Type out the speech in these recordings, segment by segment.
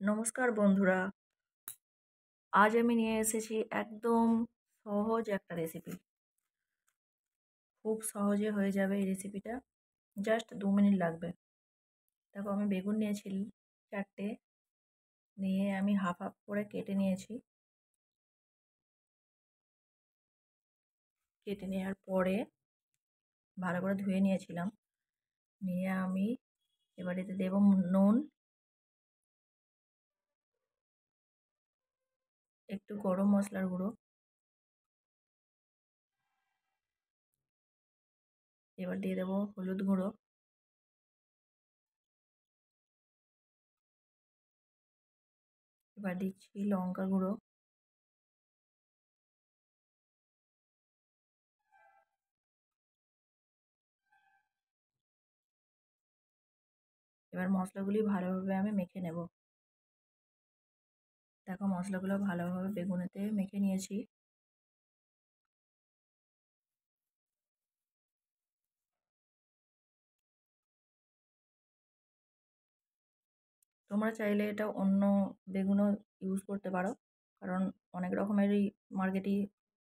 নমস্কার বন্ধুরা, আজ আমি নিয়ে এসেছি একদম সহজ একটা রেসিপি। খুব সহজে হয়ে যাবে এই রেসিপিটা, জাস্ট 2 মিনিট লাগবে। দেখো, আমি বেগুন নিয়েছি 4টে, নিয়ে আমি হাফ হাফ করে কেটে নিয়েছি। কেটে নেওয়ার পরে ভালো করে ধুয়ে নিয়েছিলাম। নিয়ে আমি এবার এতে দেবো নুন, একটু গরম মশলার গুঁড়ো, এবার দিয়ে দেবো হলুদ গুঁড়ো, এবার দিচ্ছি লঙ্কা গুঁড়ো, এবার মশলাগুলি ভালোভাবে আমি মেখে নেব। দেখো, মশলাগুলো ভালোভাবে বেগুনেতে মেখে নিয়েছি। তোমরা চাইলে এটা অন্য বেগুনও ইউজ করতে পারো, কারণ অনেক রকমেরই মার্কেটেই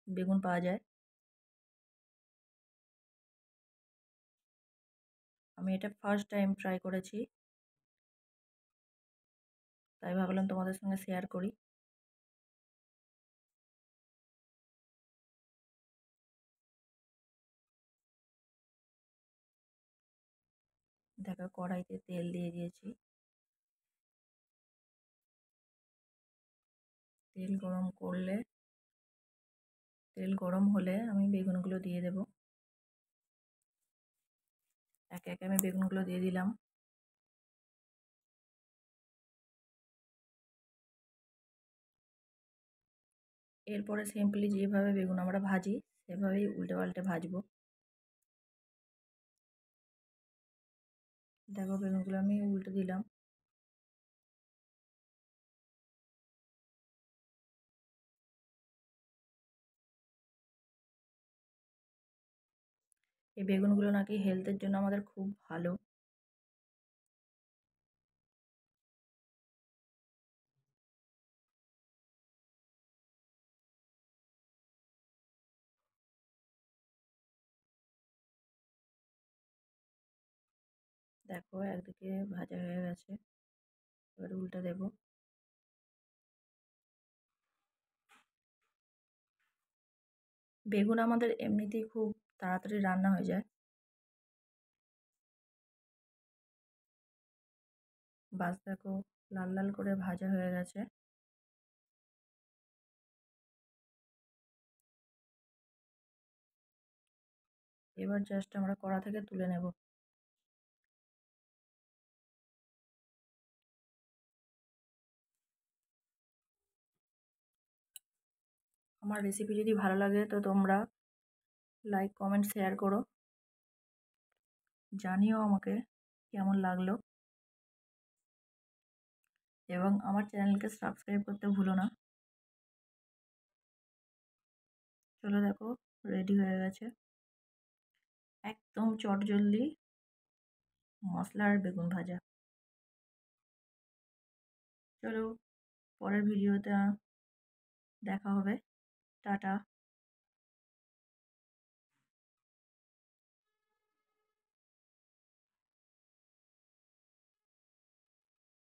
বেগুন পাওয়া যায়। আমি এটা ফার্স্ট টাইম ট্রাই করেছি, তাই ভাবলাম তোমাদের সঙ্গে শেয়ার করি। দেখো, কড়াইতে তেল দিয়ে দিয়েছি। তেল গরম হলে আমি বেগুনগুলো দিয়ে দেব। একে একে আমি বেগুনগুলো দিয়ে দিলাম। এরপরে সিম্পলি যেভাবে বেগুন আমরা ভাজি, সেভাবেই উল্টে পাল্টে ভাজবো। দেখো, বেগুনগুলো আমি উল্টে দিলাম। এই বেগুনগুলো নাকি হেলথের জন্য আমাদের খুব ভালো। দেখো, একদিকে ভাজা হয়ে গেছে, এবার উল্টে দেব। বেগুন আমাদের এমনিতেই খুব তাড়াতাড়ি রান্না হয়ে যায়। বাস দেখো, লাল লাল করে ভাজা হয়ে গেছে। এবার জাস্ট আমরা কড়া থেকে তুলে নেব। আমার রেসিপি যদি ভালো লাগে তো তোমরা লাইক, কমেন্ট, শেয়ার করো। জানিও আমাকে কেমন লাগলো, এবং আমার চ্যানেলকে সাবস্ক্রাইব করতে ভুলো না। চলো, দেখো, রেডি হয়ে গেছে একদম চটজলদি মশলার বেগুন ভাজা। চলো, পরের ভিডিওতে দেখা হবে। টাটা।